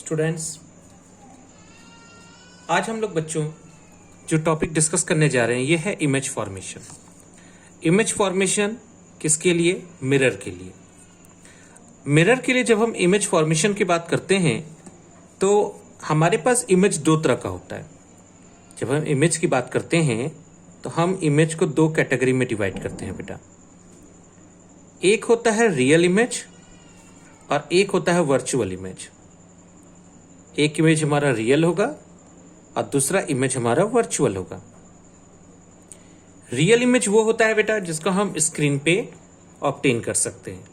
Students, आज हम लोग बच्चों जो टॉपिक डिस्कस करने जा रहे हैं ये है इमेज फॉर्मेशन। इमेज फॉर्मेशन किसके लिए? मिरर के लिए। मिरर के लिए जब हम इमेज फॉर्मेशन की बात करते हैं तो हमारे पास इमेज दो तरह का होता है। जब हम इमेज की बात करते हैं तो हम इमेज को दो कैटेगरी में डिवाइड करते हैं बेटा। एक होता है रियल इमेज और एक होता है वर्चुअल इमेज। एक इमेज हमारा रियल होगा और दूसरा इमेज हमारा वर्चुअल होगा। रियल इमेज वो होता है बेटा जिसको हम स्क्रीन पे ऑब्टेन कर सकते हैं,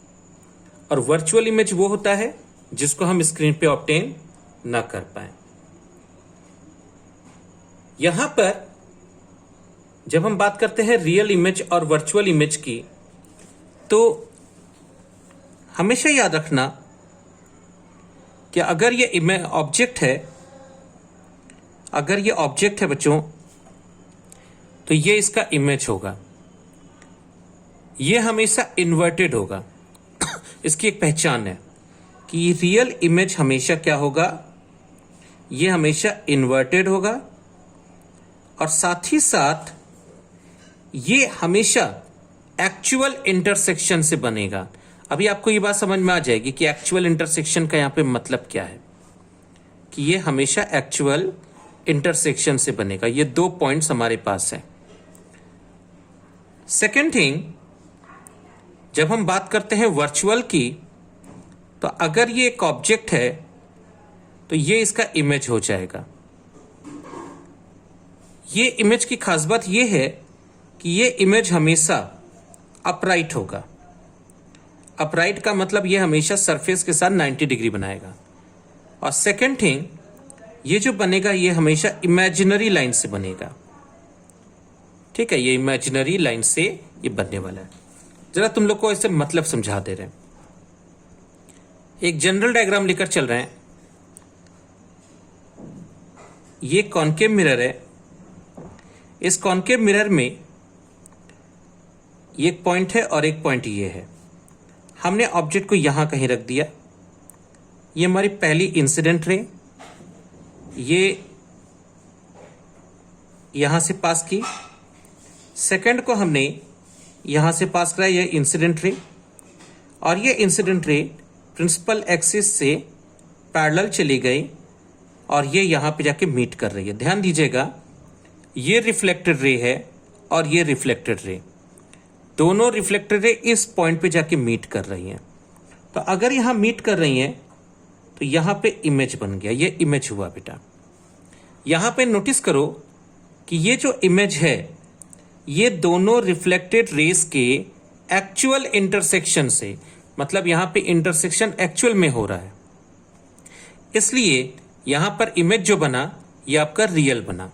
और वर्चुअल इमेज वो होता है जिसको हम स्क्रीन पे ऑब्टेन ना कर पाए। यहां पर जब हम बात करते हैं रियल इमेज और वर्चुअल इमेज की, तो हमेशा याद रखना कि अगर ये ऑब्जेक्ट है बच्चों, तो ये इसका इमेज होगा। ये हमेशा इन्वर्टेड होगा। इसकी एक पहचान है कि रियल इमेज हमेशा क्या होगा, ये हमेशा इन्वर्टेड होगा, और साथ ही साथ ये हमेशा एक्चुअल इंटरसेक्शन से बनेगा। अभी आपको ये बात समझ में आ जाएगी कि एक्चुअल इंटरसेक्शन का यहां पे मतलब क्या है, कि ये हमेशा एक्चुअल इंटरसेक्शन से बनेगा। ये दो पॉइंट्स हमारे पास हैं। सेकेंड थिंग, जब हम बात करते हैं वर्चुअल की, तो अगर ये एक ऑब्जेक्ट है तो ये इसका इमेज हो जाएगा। ये इमेज की खास बात ये है कि ये इमेज हमेशा अपराइट होगा। अपराइट का मतलब ये हमेशा सरफेस के साथ 90 डिग्री बनाएगा। और सेकेंड थिंग, ये जो बनेगा ये हमेशा इमेजिनरी लाइन से बनेगा। ठीक है, ये इमेजिनरी लाइन से ये बनने वाला है। जरा तुम लोग को इससे मतलब समझा दे रहे हैं। एक जनरल डायग्राम लेकर चल रहे हैं। ये कॉनकेव मिरर है। इस कॉनकेव मिरर में एक पॉइंट है और एक पॉइंट ये है। हमने ऑब्जेक्ट को यहां कहीं रख दिया। ये हमारी पहली इंसिडेंट रे, ये यहां से पास की। सेकंड को हमने यहां से पास कराया, ये इंसिडेंट रे, और ये इंसिडेंट रे प्रिंसिपल एक्सिस से पैरेलल चली गई और ये यहां पे जाके मीट कर रही है। ध्यान दीजिएगा, ये रिफ्लेक्टेड रे है और ये रिफ्लेक्टेड रे, दोनों रिफ्लेक्टेड रे इस पॉइंट पे जाके मीट कर रही हैं। तो अगर यहां मीट कर रही हैं तो यहां पे इमेज बन गया। ये इमेज हुआ बेटा। यहां पे नोटिस करो कि ये जो इमेज है ये दोनों रिफ्लेक्टेड रेस के एक्चुअल इंटरसेक्शन से, मतलब यहां पे इंटरसेक्शन एक्चुअल में हो रहा है, इसलिए यहां पर इमेज जो बना ये आपका रियल बना।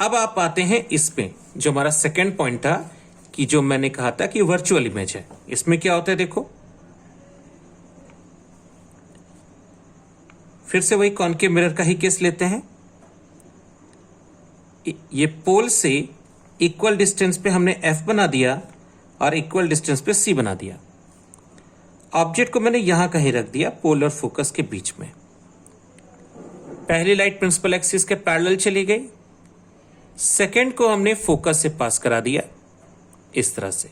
अब आप आते हैं इस पे, जो हमारा सेकेंड पॉइंट था कि जो मैंने कहा था कि वर्चुअल इमेज है। इसमें क्या होता है देखो, फिर से वही कॉनकेव मिरर का ही केस लेते हैं। ये पोल से इक्वल डिस्टेंस पे हमने F बना दिया और इक्वल डिस्टेंस पे C बना दिया। ऑब्जेक्ट को मैंने यहां कहीं रख दिया, पोल और फोकस के बीच में। पहली लाइट प्रिंसिपल एक्सिस के पैरेलल चली गई। सेकेंड को हमने फोकस से पास करा दिया। इस तरह से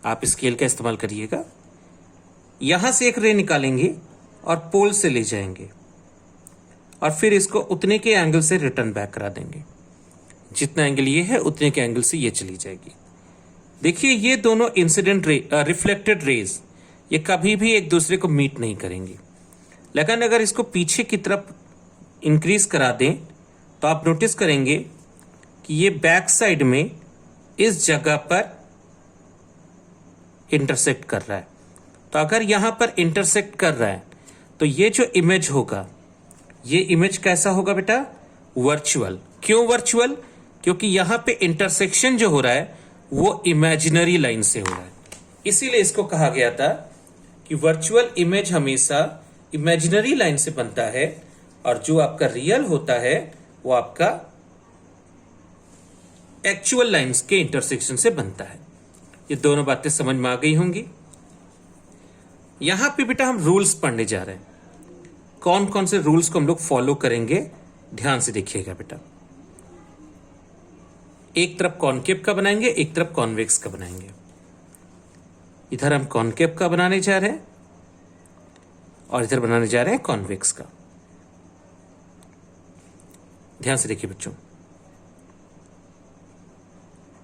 आप स्केल का इस्तेमाल करिएगा। यहां से एक रे निकालेंगे और पोल से ले जाएंगे और फिर इसको उतने के एंगल से रिटर्न बैक करा देंगे। जितना एंगल ये है उतने के एंगल से ये चली जाएगी। देखिए, ये दोनों इंसिडेंट रे, रिफ्लेक्टेड रेज, ये कभी भी एक दूसरे को मीट नहीं करेंगी। लेकिन अगर इसको पीछे की तरफ इंक्रीज करा दें तो आप नोटिस करेंगे कि ये बैक साइड में इस जगह पर इंटरसेक्ट कर रहा है। तो अगर यहां पर इंटरसेक्ट कर रहा है तो ये जो इमेज होगा, ये इमेज कैसा होगा बेटा? वर्चुअल। क्यों वर्चुअल? क्योंकि यहां पे इंटरसेक्शन जो हो रहा है वो इमेजिनरी लाइन से हो रहा है। इसीलिए इसको कहा गया था कि वर्चुअल इमेज हमेशा इमेजिनरी लाइन से बनता है, और जो आपका रियल होता है वो आपका एक्चुअल लाइंस के इंटरसेक्शन से बनता है। ये दोनों बातें समझ में आ गई होंगी। यहां पे बेटा हम रूल्स पढ़ने जा रहे हैं, कौन कौन से रूल्स को हम लोग फॉलो करेंगे, ध्यान से देखिएगा बेटा। एक तरफ कॉनकेव का बनाएंगे, एक तरफ कॉन्वेक्स का बनाएंगे। इधर हम कॉनकेव का बनाने जा रहे हैं और इधर बनाने जा रहे हैं कॉन्वेक्स का। ध्यान से देखिए बच्चों,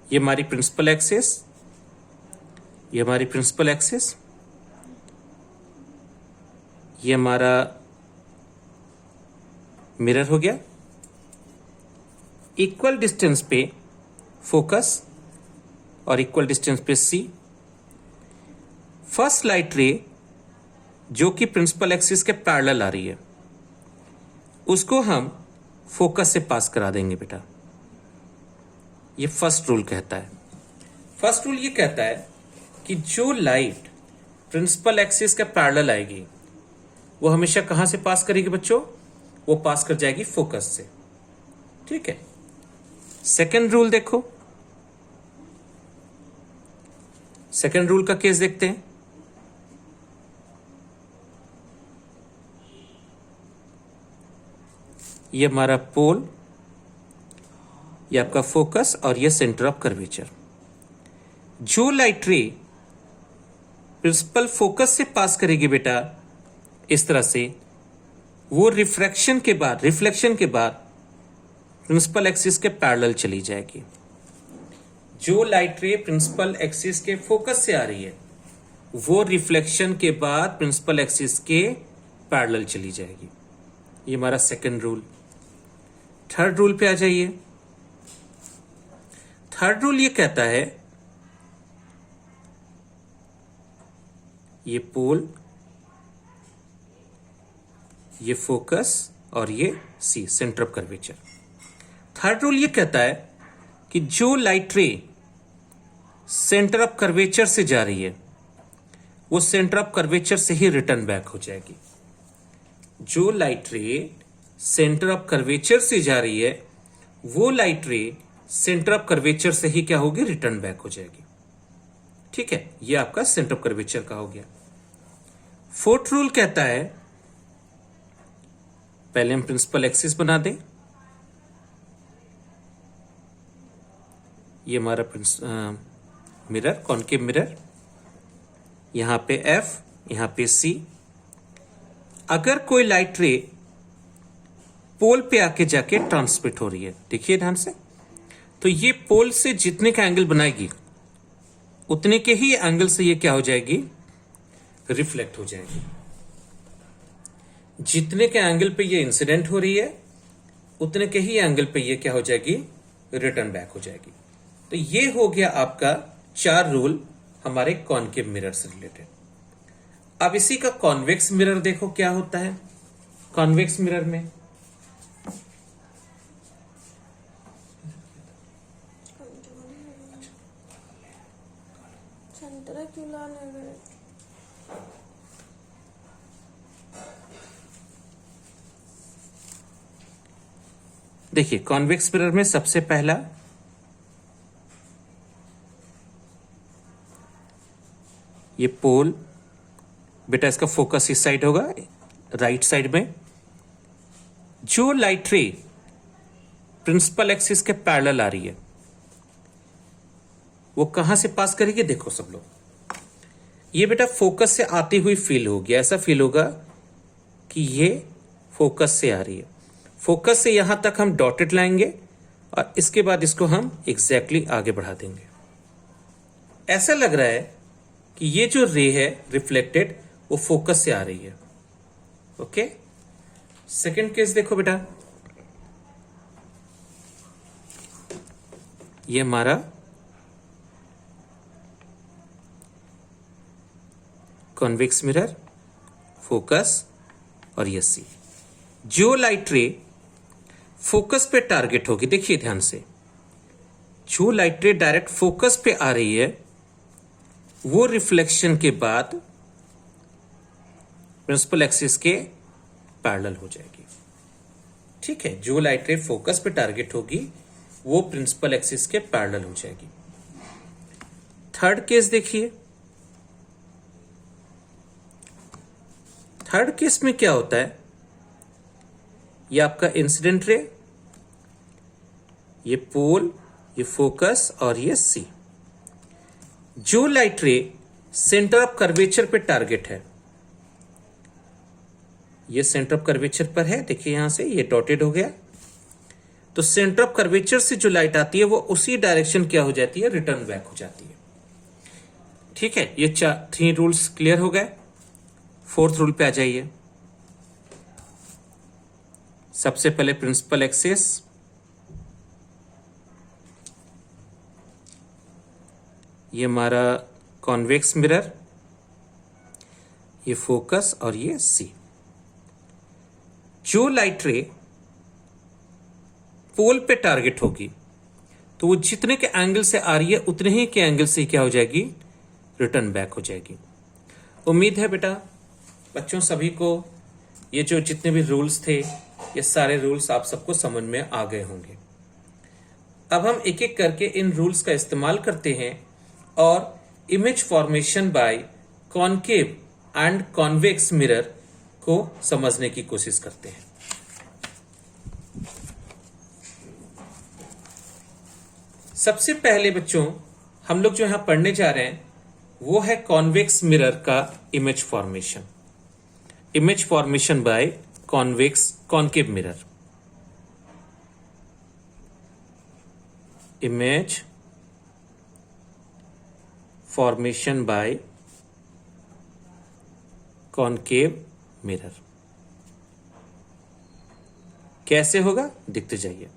ये हमारी प्रिंसिपल एक्सिस, ये हमारी प्रिंसिपल एक्सिस, ये हमारा मिरर हो गया। इक्वल डिस्टेंस पे फोकस और इक्वल डिस्टेंस पे सी। फर्स्ट लाइट रे जो कि प्रिंसिपल एक्सिस के पैरेलल आ रही है, उसको हम फोकस से पास करा देंगे बेटा। ये फर्स्ट रूल कहता है। फर्स्ट रूल ये कहता है कि जो लाइट प्रिंसिपल एक्सिस के पैरेलल आएगी वो हमेशा कहां से पास करेगी बच्चों? वो पास कर जाएगी फोकस से। ठीक है। सेकेंड रूल देखो, सेकेंड रूल का केस देखते हैं। ये हमारा पोल, ये आपका फोकस और ये सेंटर ऑफ कर्वेचर। जो लाइट रे प्रिंसिपल फोकस से पास करेगी बेटा इस तरह से, वो रिफ्रैक्शन के बाद, रिफ्लेक्शन के बाद प्रिंसिपल एक्सिस के पैरेलल चली जाएगी। जो लाइट रे प्रिंसिपल एक्सिस के फोकस से आ रही है वो रिफ्लेक्शन के बाद प्रिंसिपल एक्सिस के पैरेलल चली जाएगी। ये हमारा सेकंड रूल। थर्ड रूल पे आ जाइए। थर्ड रूल ये कहता है, ये पोल, ये फोकस और ये C, centre of curvature. Third rule ये कहता है कि जो लाइट रे सेंटर ऑफ कर्वेचर से जा रही है वो सेंटर ऑफ कर्वेचर से ही रिटर्न बैक हो जाएगी। जो लाइट रे सेंटर ऑफ कर्वेचर से जा रही है वो लाइट रे सेंटर ऑफ कर्वेचर से ही क्या होगी? रिटर्न बैक हो जाएगी। ठीक है, ये आपका सेंटर ऑफ कर्वेचर का हो गया। फोर्थ रूल कहता है, पहले हम प्रिंसिपल एक्सिस बना दें। ये हमारा मिरर, कॉनकेव मिरर, यहां पे एफ, यहां पे सी। अगर कोई लाइट रे पोल पे आके जाके ट्रांसमिट हो रही है, देखिए ध्यान से, तो ये पोल से जितने का एंगल बनाएगी उतने के ही एंगल से ये क्या हो जाएगी? रिफ्लेक्ट हो जाएगी। जितने के एंगल पे ये इंसिडेंट हो रही है उतने के ही एंगल पे ये क्या हो जाएगी? रिटर्न बैक हो जाएगी। तो ये हो गया आपका 4 रूल हमारे कॉनकेव मिरर से रिलेटेड। अब इसी का कॉन्वेक्स मिरर देखो क्या होता है। कॉन्वेक्स मिरर में देखिए, कॉन्वेक्स मिरर में सबसे पहला ये पोल बेटा, इसका फोकस इस साइड होगा, राइट साइड में। जो लाइट रे प्रिंसिपल एक्सिस के पैरेलल आ रही है वो कहां से पास करेगी? देखो सब लोग, ये बेटा फोकस से आती हुई फील होगी। ऐसा फील होगा कि ये फोकस से आ रही है। फोकस से यहां तक हम डॉटेड लाएंगे और इसके बाद इसको हम एग्जैक्टली आगे बढ़ा देंगे। ऐसा लग रहा है कि ये जो रे है रिफ्लेक्टेड वो फोकस से आ रही है। ओके, सेकंड केस देखो बेटा, ये हमारा कॉन्वेक्स मिरर, फोकस और ये सी। जो लाइट रे फोकस पे टारगेट होगी, देखिए ध्यान से, जो लाइट रे डायरेक्ट फोकस पे आ रही है वो रिफ्लेक्शन के बाद प्रिंसिपल एक्सिस के पैरेलल हो जाएगी। ठीक है, जो लाइट रे फोकस पे टारगेट होगी वो प्रिंसिपल एक्सिस के पैरेलल हो जाएगी। थर्ड केस देखिए, थर्ड केस में क्या होता है ये आपका इंसिडेंट रे, ये पोल, ये फोकस और ये सी। जो लाइट रे सेंटर ऑफ कर्वेचर पे टारगेट है, ये सेंटर ऑफ कर्वेचर पर है, देखिए यहां से ये डॉटेड हो गया, तो सेंटर ऑफ कर्वेचर से जो लाइट आती है वो उसी डायरेक्शन क्या हो जाती है, रिटर्न बैक हो जाती है। ठीक है, ये 3 रूल्स क्लियर हो गए। 4th रूल पे आ जाइए। सबसे पहले प्रिंसिपल एक्सिस, ये हमारा कॉन्वेक्स मिरर, ये फोकस और ये सी। जो लाइट रे पोल पे टारगेट होगी तो वो जितने के एंगल से आ रही है उतने ही के एंगल से क्या हो जाएगी, रिटर्न बैक हो जाएगी। उम्मीद है बेटा बच्चों सभी को ये जो जितने भी रूल्स थे ये सारे रूल्स आप सबको समझ में आ गए होंगे। अब हम एक एक करके इन रूल्स का इस्तेमाल करते हैं और image formation by concave and convex mirror को समझने की कोशिश करते हैं। सबसे पहले बच्चों हम लोग जो यहां पढ़ने जा रहे हैं वो है कॉन्वेक्स मिरर का image formation. Image formation by convex concave mirror. Image formation by concave mirror कैसे होगा देखते जाइए।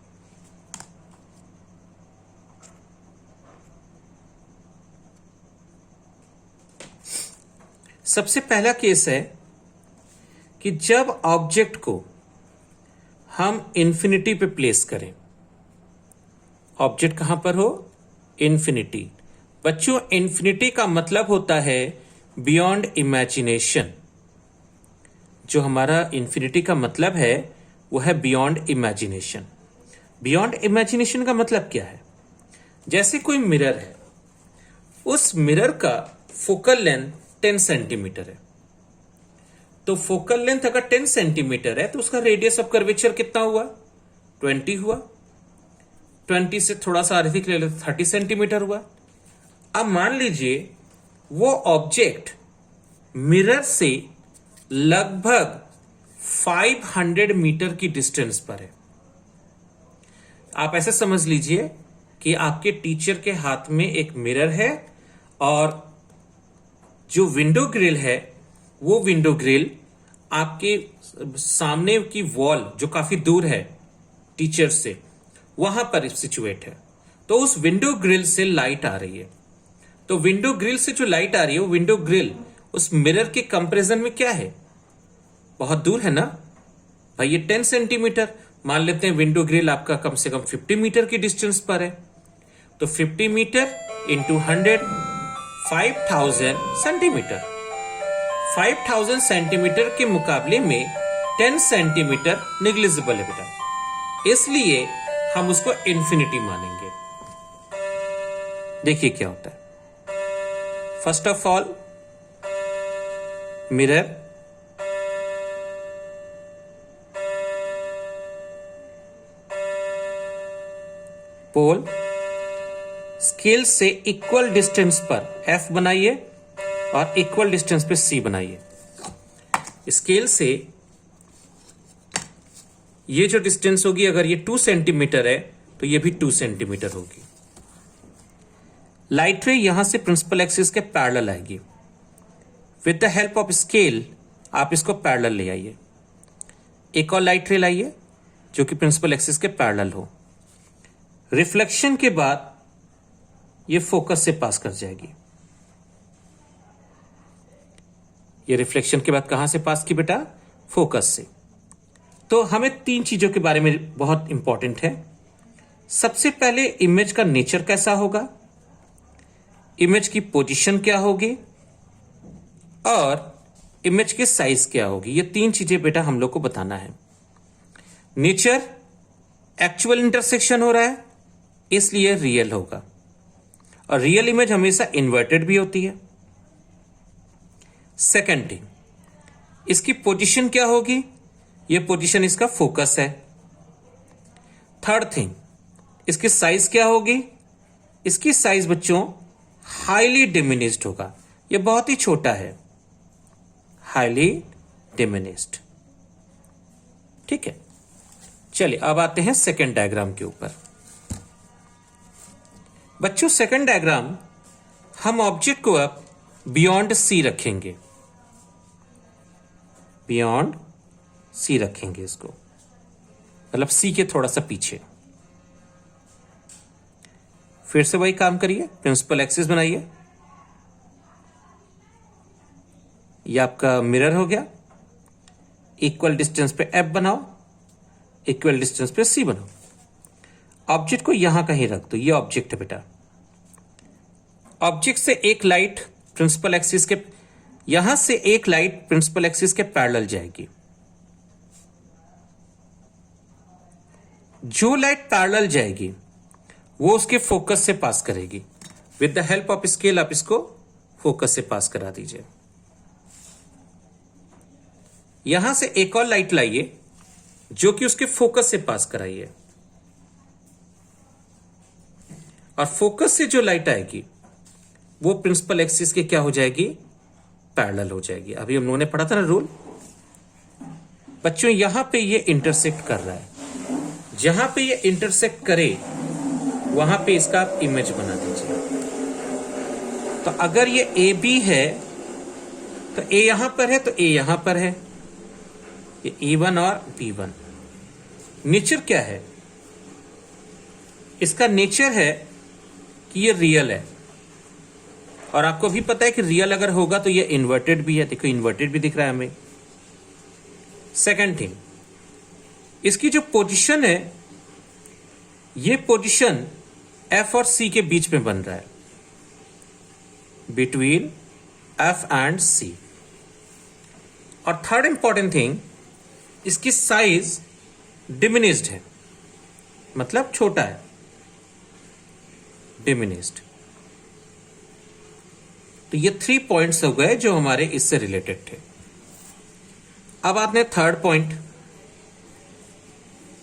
सबसे पहला केस है कि जब ऑब्जेक्ट को हम इंफिनिटी पे प्लेस करें, ऑब्जेक्ट कहां पर हो, इंफिनिटी। बच्चों इंफिनिटी का मतलब होता है बियॉन्ड इमेजिनेशन। जो हमारा इंफिनिटी का मतलब है वो है बियॉन्ड इमेजिनेशन। बियॉन्ड इमेजिनेशन का मतलब क्या है, जैसे कोई मिरर है, उस मिरर का फोकल लेंथ 10 सेंटीमीटर है, तो फोकल लेंथ अगर 10 सेंटीमीटर है तो उसका रेडियस ऑफ कर्वेचर कितना हुआ, 20 हुआ। 20 से थोड़ा सा अधिक ले लेते 30 सेंटीमीटर हुआ। अब मान लीजिए वो ऑब्जेक्ट मिरर से लगभग 500 मीटर की डिस्टेंस पर है। आप ऐसे समझ लीजिए कि आपके टीचर के हाथ में एक मिरर है और जो विंडो ग्रिल है वो विंडो ग्रिल आपके सामने की वॉल जो काफी दूर है टीचर से, वहां पर सिचुएट है। तो उस विंडो ग्रिल से लाइट आ रही है, तो विंडो ग्रिल से जो लाइट आ रही है वो विंडो ग्रिल उस मिरर के कंपैरिजन में क्या है, बहुत दूर है ना भाई। ये 10 सेंटीमीटर, मान लेते हैं विंडो ग्रिल आपका कम से कम 50 मीटर की डिस्टेंस पर है, तो 50 मीटर इंटू 100 5000 सेंटीमीटर। 5000 सेंटीमीटर के मुकाबले में 10 सेंटीमीटर निग्लिजिबल है बेटा, इसलिए हम उसको इंफिनिटी मानेंगे। देखिए क्या होता है। First of all mirror, pole, scale से इक्वल डिस्टेंस पर F बनाइए और इक्वल डिस्टेंस पे C बनाइए। स्केल से ये जो डिस्टेंस होगी, अगर ये 2 सेंटीमीटर है तो ये भी 2 सेंटीमीटर होगी। लाइट रे यहां से प्रिंसिपल एक्सिस के पैरेलल आएगी। With the help of scale आप इसको पैरेलल ले आइए। एक और लाइट रे लाइए जो कि प्रिंसिपल एक्सिस के पैरेलल हो। रिफ्लेक्शन के बाद ये फोकस से पास कर जाएगी। ये रिफ्लेक्शन के बाद कहां से पास की बेटा, फोकस से। तो हमें 3 चीजों के बारे में बहुत इंपॉर्टेंट है। सबसे पहले इमेज का नेचर कैसा होगा, इमेज की पोजीशन क्या होगी और इमेज की साइज क्या होगी। ये 3 चीजें बेटा हम लोग को बताना है। नेचर, एक्चुअल इंटरसेक्शन हो रहा है इसलिए रियल होगा, और रियल इमेज हमेशा इन्वर्टेड भी होती है। सेकेंड थिंग, इसकी पोजीशन क्या होगी, ये पोजीशन इसका फोकस है। थर्ड थिंग, इसकी साइज क्या होगी? इसकी साइज बच्चों हाईली डिमिनिस्ड होगा, ये बहुत ही छोटा है, हाईली डिमिनिस्ड। ठीक है, चलिए अब आते हैं सेकेंड डायग्राम के ऊपर। बच्चों सेकेंड डायग्राम हम ऑब्जेक्ट को अब बियॉन्ड सी रखेंगे, बियॉन्ड सी रखेंगे इसको, मतलब सी के थोड़ा सा पीछे। फिर से वही काम करिए, प्रिंसिपल एक्सिस बनाइए, ये आपका मिरर हो गया। इक्वल डिस्टेंस पे एफ बनाओ, इक्वल डिस्टेंस पे सी बनाओ। ऑब्जेक्ट को यहां कहीं रख दो, ये ऑब्जेक्ट है बेटा। ऑब्जेक्ट से एक लाइट प्रिंसिपल एक्सिस के, यहां से एक लाइट प्रिंसिपल एक्सिस के पैरेलल जाएगी। जो लाइट पैरेलल जाएगी वो उसके फोकस से पास करेगी। With the help of scale आप इसको फोकस से पास करा दीजिए। यहां से एक और लाइट लाइए जो कि उसके फोकस से पास कराइए, और फोकस से जो लाइट आएगी वो प्रिंसिपल एक्सिस के क्या हो जाएगी? पैरेलल हो जाएगी। अभी हम लोगों ने पढ़ा था ना रूल। बच्चों यहां पे ये इंटरसेक्ट कर रहा है, जहां पे ये इंटरसेक्ट करे वहां पे इसका आप इमेज बना दीजिए। तो अगर ये ए बी है तो ए यहां पर है, तो ए यहां पर है, ये E1 और B1। नेचर क्या है इसका? नेचर है कि ये रियल है, और आपको भी पता है कि रियल अगर होगा तो ये इन्वर्टेड भी है। देखो इन्वर्टेड भी दिख रहा है हमें। सेकंड थिंग, इसकी जो पोजीशन है, ये पोजीशन F और C के बीच में बन रहा है, बिटवीन F एंड C। और थर्ड इंपॉर्टेंट थिंग, इसकी साइज डिमिनिस्ड है, मतलब छोटा है, डिमिनिस्ड। तो ये 3 पॉइंट्स हो गए जो हमारे इससे रिलेटेड थे। अब आते हैं थर्ड पॉइंट।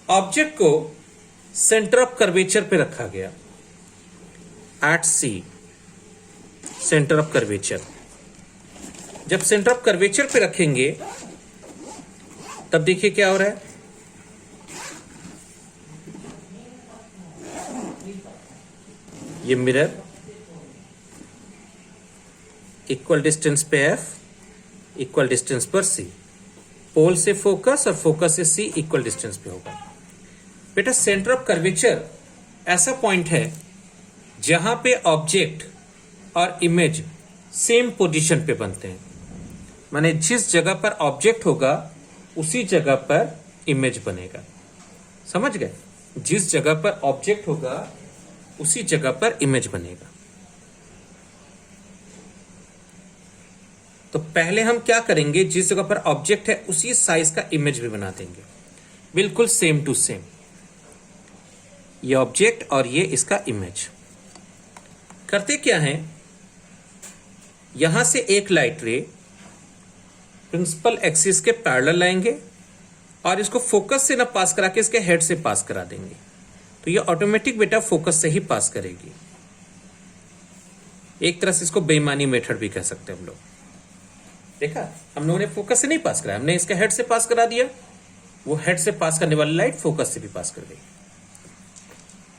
ऑब्जेक्ट को सेंटर ऑफ कर्वेचर पे रखा गया, एट C, सेंटर ऑफ कर्वेचर। जब सेंटर ऑफ कर्वेचर पे रखेंगे तब देखिए क्या हो रहा है। ये मिरर इक्वल डिस्टेंस पे F, इक्वल डिस्टेंस पर C, पोल से फोकस और फोकस से C इक्वल डिस्टेंस पे होगा। बेटा सेंटर ऑफ कर्वेचर ऐसा पॉइंट है जहां पे ऑब्जेक्ट और इमेज सेम पोजीशन पे बनते हैं, माने जिस जगह पर ऑब्जेक्ट होगा उसी जगह पर इमेज बनेगा। समझ गए? जिस जगह पर ऑब्जेक्ट होगा उसी जगह पर इमेज बनेगा। तो पहले हम क्या करेंगे, जिस जगह पर ऑब्जेक्ट है उसी साइज का इमेज भी बना देंगे, बिल्कुल सेम टू सेम। ये ऑब्जेक्ट और ये इसका इमेज। करते क्या है, यहां से एक लाइट रे प्रिंसिपल एक्सिस के पैरेलल लाएंगे और इसको फोकस से ना पास करा के इसके हेड से पास करा देंगे, तो ये ऑटोमेटिक बेटा फोकस से ही पास करेगी। एक तरह से इसको बेईमानी मेथड भी कह सकते हैं हम लोग। देखा, हम लोगों ने फोकस से नहीं पास कराया, हमने इसके हेड से पास करा दिया, वो हेड से पास करने वाली लाइट फोकस से भी पास कर गई।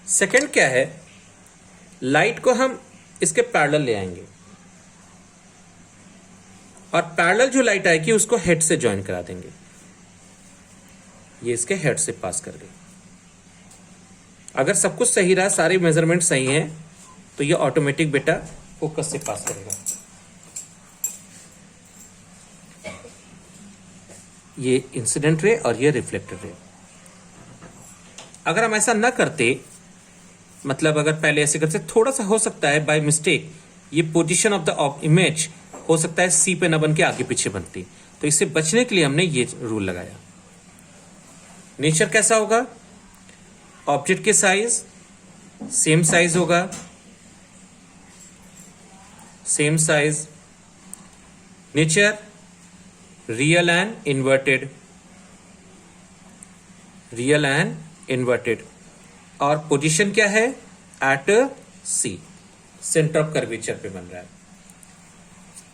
सेकंड क्या है, लाइट को हम इसके पैरेलल ले आएंगे और पैरेलल जो लाइट आएगी उसको हेड से ज्वाइन करा देंगे। ये इसके हेड से पास कर गई। अगर सब कुछ सही रहा, सारे मेजरमेंट सही हैं, तो ये ऑटोमेटिक बेटा फोकस से पास करेगा। ये इंसिडेंट रे और ये रिफ्लेक्टेड रे। अगर हम ऐसा ना करते, मतलब अगर पहले ऐसे करते, थोड़ा सा हो सकता है बाय मिस्टेक ये पोजीशन ऑफ द इमेज हो सकता है सी पे ना बन के आगे पीछे बनती, तो इससे बचने के लिए हमने ये रूल लगाया। नेचर कैसा होगा, ऑब्जेक्ट के साइज सेम साइज होगा, same size. Nature real and inverted, real and inverted, और पोजीशन क्या है, at C, centre of curvature पे बन रहा है।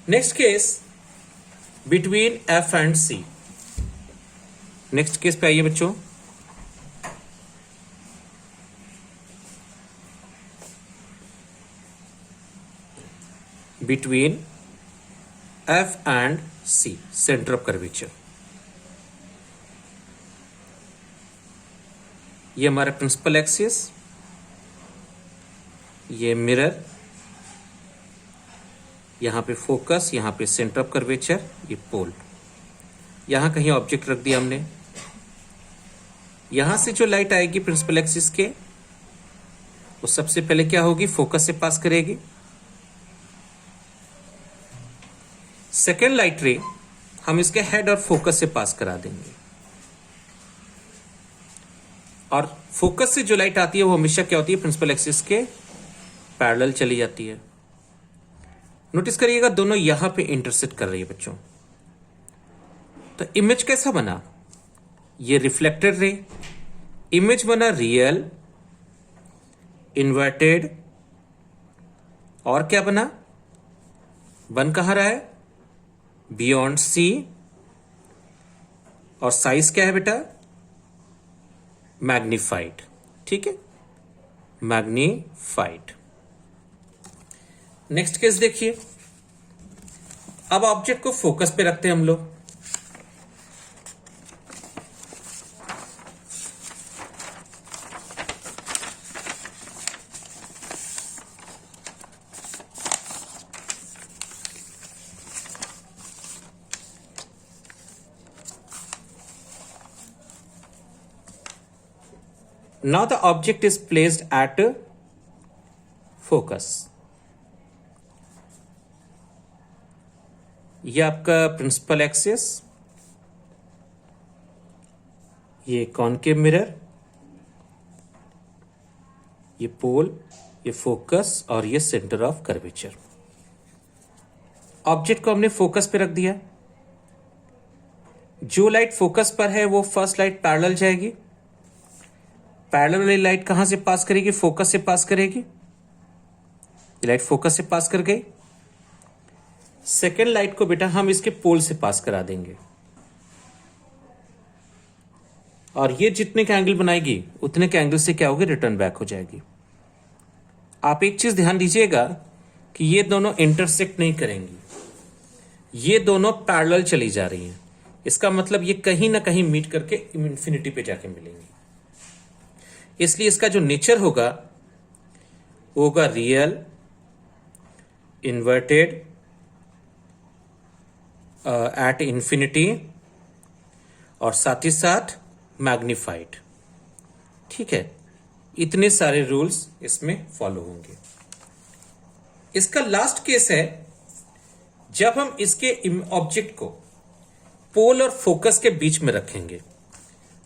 Next case between F and C. Next case पे आइए बच्चों। Between F and C, centre of curvature. ये हमारा प्रिंसिपल एक्सिस, ये मिरर, यहां पे फोकस, यहां पे सेंटर ऑफ कर्वेचर, ये पोल। यहां कहीं ऑब्जेक्ट रख दिया हमने। यहां से जो लाइट आएगी प्रिंसिपल एक्सिस के, वो सबसे पहले क्या होगी, फोकस से पास करेगी। सेकेंड लाइट रे हम इसके हेड और फोकस से पास करा देंगे, और फोकस से जो लाइट आती है वो हमेशा क्या होती है, प्रिंसिपल एक्सिस के पैरेलल चली जाती है। नोटिस करिएगा दोनों यहां पे इंटरसेक्ट कर रही है बच्चों। तो इमेज कैसा बना, ये रिफ्लेक्टेड रे, इमेज बना रियल, इन्वर्टेड, और क्या बना, बन कहां रहा है, बियॉन्ड सी, और साइज क्या है बेटा, मैग्नीफाइड। ठीक है, मैग्नीफाइड। नेक्स्ट केस देखिए। अब ऑब्जेक्ट को फोकस पे रखते हैं हम लोग। Now the object is placed at focus. ये आपका प्रिंसिपल एक्सिस, ये कॉनकेव मिरर, ये पोल, ये फोकस, और ये सेंटर ऑफ कर्वेचर। ऑब्जेक्ट को हमने फोकस पे रख दिया। जो लाइट फोकस पर है वो फर्स्ट लाइट पैरेलल जाएगी। पैरेलल वाली लाइट कहां से पास करेगी, फोकस से पास करेगी। ये लाइट फोकस से पास कर गई। सेकेंड लाइट को बेटा हम इसके पोल से पास करा देंगे, और ये जितने के एंगल बनाएगी उतने के एंगल से क्या होगी, रिटर्न बैक हो जाएगी। आप एक चीज ध्यान दीजिएगा कि ये दोनों इंटरसेक्ट नहीं करेंगी, ये दोनों पैरेलल चली जा रही हैं। इसका मतलब ये कहीं ना कहीं मीट करके इंफिनिटी पे जाके मिलेंगी। इसलिए इसका जो नेचर होगा वो होगा रियल, इन्वर्टेड, एट इंफिनिटी, और साथ ही साथ मैग्नीफाइड। ठीक है, इतने सारे रूल्स इसमें फॉलो होंगे। इसका लास्ट केस है जब हम इसके ऑब्जेक्ट को पोल और फोकस के बीच में रखेंगे।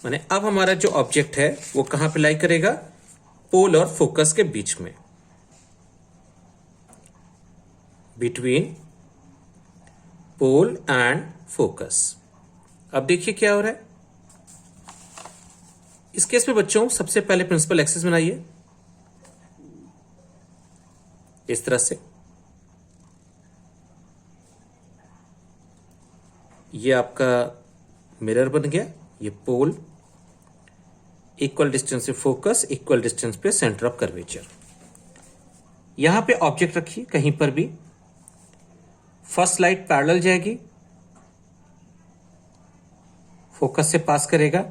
माने अब हमारा जो ऑब्जेक्ट है वो कहां पे लाई करेगा, पोल और फोकस के बीच में, बिटवीन पोल एंड फोकस। अब देखिए क्या हो रहा है इस केस में बच्चों। सबसे पहले प्रिंसिपल एक्सिस बनाइए इस तरह से। ये आपका मिरर बन गया, ये पोल, इक्वल डिस्टेंस से फोकस, इक्वल डिस्टेंस पे सेंटर ऑफ कर्वेचर। यहां पे ऑब्जेक्ट रखिए कहीं पर भी। फर्स्ट लाइट पैरेलल जाएगी, फोकस से पास करेगा।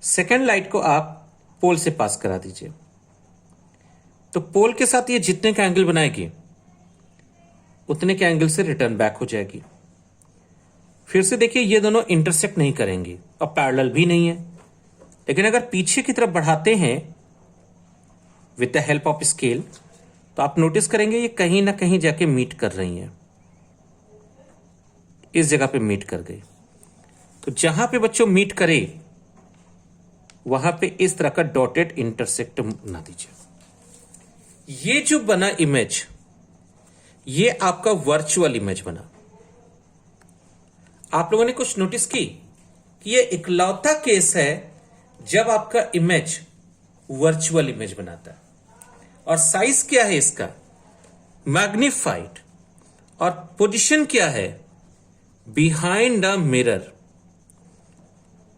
सेकेंड लाइट को आप पोल से पास करा दीजिए, तो पोल के साथ ये जितने का एंगल बनाएगी उतने के एंगल से रिटर्न बैक हो जाएगी। फिर से देखिए ये दोनों इंटरसेक्ट नहीं करेंगी और पैरेलल भी नहीं है, लेकिन अगर पीछे की तरफ बढ़ाते हैं with the help of scale तो आप नोटिस करेंगे ये कहीं ना कहीं जाके मीट कर रही हैं। इस जगह पे मीट कर गई। तो जहां पे बच्चों मीट करे वहां पे इस तरह का डॉटेड इंटरसेक्ट बना दीजिए। ये जो बना इमेज, ये आपका वर्चुअल इमेज बना। आप लोगों ने कुछ नोटिस की कि ये इकलौता केस है जब आपका इमेज वर्चुअल इमेज बनाता है। और साइज क्या है इसका? मैग्निफाइड। और पोजीशन क्या है? बिहाइंड द मिरर,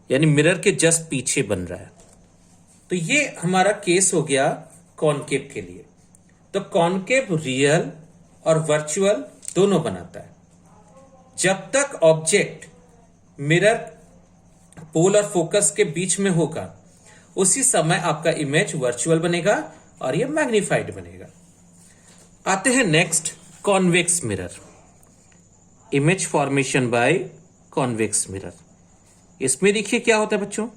यानी मिरर के जस्ट पीछे बन रहा है। तो ये हमारा केस हो गया कॉनकेव के लिए। तो कॉनकेव रियल और वर्चुअल दोनों बनाता है। जब तक ऑब्जेक्ट मिरर पोल और फोकस के बीच में होगा उसी समय आपका इमेज वर्चुअल बनेगा और यह मैग्निफाइड बनेगा। आते हैं next, convex mirror. Image formation by convex mirror. इसमें देखिए क्या होता है बच्चों,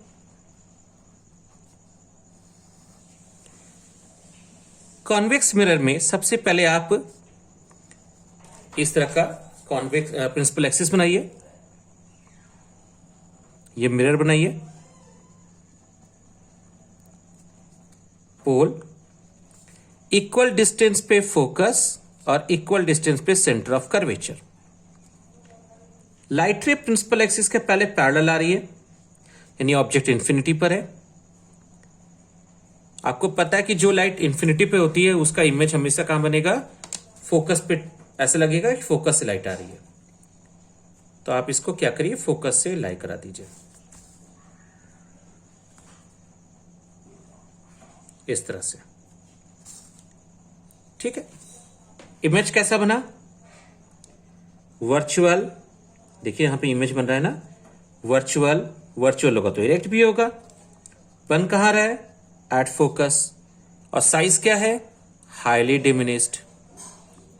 कॉन्वेक्स मिरर में सबसे पहले आप इस तरह का कॉन्वेक्स प्रिंसिपल एक्सिस बनाइए, ये मिरर बनाइए, पोल, इक्वल डिस्टेंस पे फोकस और इक्वल डिस्टेंस पे centre of curvature. Light ray principal axis के पहले पैरेलल आ रही है, यानी ऑब्जेक्ट इंफिनिटी पर है। आपको पता है कि जो लाइट इंफिनिटी पे होती है उसका इमेज हमेशा कहां बनेगा? फोकस पे। ऐसा लगेगा कि फोकस से लाइट आ रही है, तो आप इसको क्या करिए, फोकस से लाई करा दीजिए इस तरह से। ठीक है, इमेज कैसा बना? वर्चुअल। देखिए यहां पे इमेज बन रहा है ना, वर्चुअल। वर्चुअल होगा तो इरेक्ट भी होगा। बन कहां रहा है? At focus. और साइज क्या है? हाईली डिमिनिस्ड,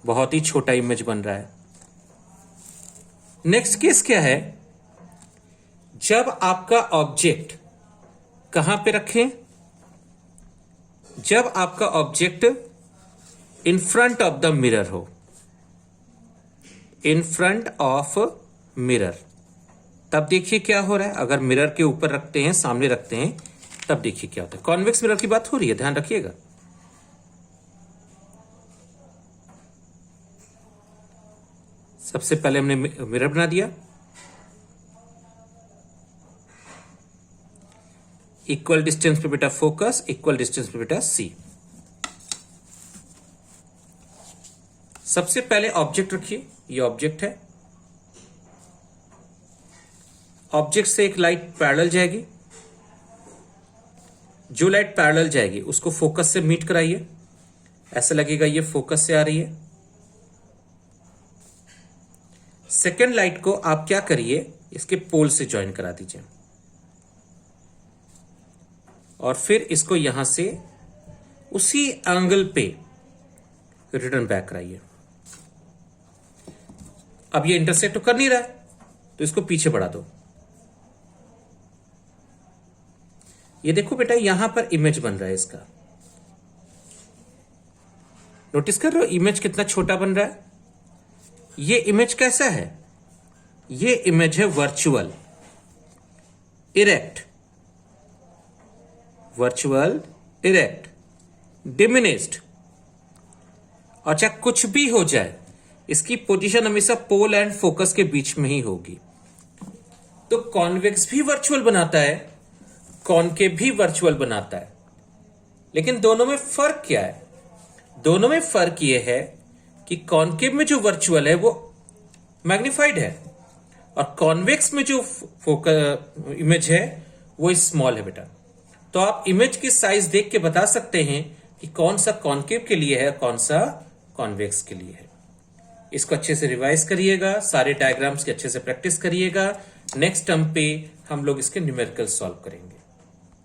बहुत ही छोटा इमेज बन रहा है। नेक्स्ट केस क्या है? जब आपका ऑब्जेक्ट कहां पे रखें? जब आपका object in front of the mirror हो, इन फ्रंट ऑफ मिरर, तब देखिए क्या हो रहा है। अगर मिरर के ऊपर रखते हैं, सामने रखते हैं, तब देखिए क्या होता है। कॉन्वेक्स मिरर की बात हो रही है, ध्यान रखिएगा। सबसे पहले हमने मिरर बना दिया, इक्वल डिस्टेंस पे बेटा फोकस, इक्वल डिस्टेंस पे बेटा सी। सबसे पहले ऑब्जेक्ट रखिए, ये ऑब्जेक्ट है। ऑब्जेक्ट से एक लाइट पैरेलल जाएगी, जो लाइट पैरेलल जाएगी उसको फोकस से मीट कराइए। ऐसा लगेगा ये फोकस से आ रही है। सेकेंड लाइट को आप क्या करिए, इसके पोल से ज्वाइन करा दीजिए और फिर इसको यहां से उसी एंगल पे रिटर्न बैक कराइए। अब ये इंटरसेक्ट तो कर नहीं रहा है, तो इसको पीछे बढ़ा दो। ये देखो बेटा, यहां पर इमेज बन रहा है इसका। नोटिस कर रहे हो इमेज कितना छोटा बन रहा है? ये इमेज कैसा है? ये इमेज है virtual, erect, virtual erect, diminished. और चाहे कुछ भी हो जाए, इसकी पोजीशन हमेशा पोल एंड फोकस के बीच में ही होगी। तो कॉन्वेक्स भी वर्चुअल बनाता है, कॉनकेव भी वर्चुअल बनाता है, लेकिन दोनों में फर्क क्या है? दोनों में फर्क यह है कि कॉनकेव में जो वर्चुअल है वो मैग्निफाइड है और कॉन्वेक्स में जो इमेज है वो स्मॉल है बेटा। तो आप इमेज की साइज देख के बता सकते हैं कि कौन सा कॉनकेव के लिए है, कौन सा कॉन्वेक्स के लिए है। इसको अच्छे से रिवाइज करिएगा, सारे डायग्राम्स की अच्छे से प्रैक्टिस करिएगा। नेक्स्ट टर्म पे हम लोग इसके न्यूमेरिकल सॉल्व करेंगे।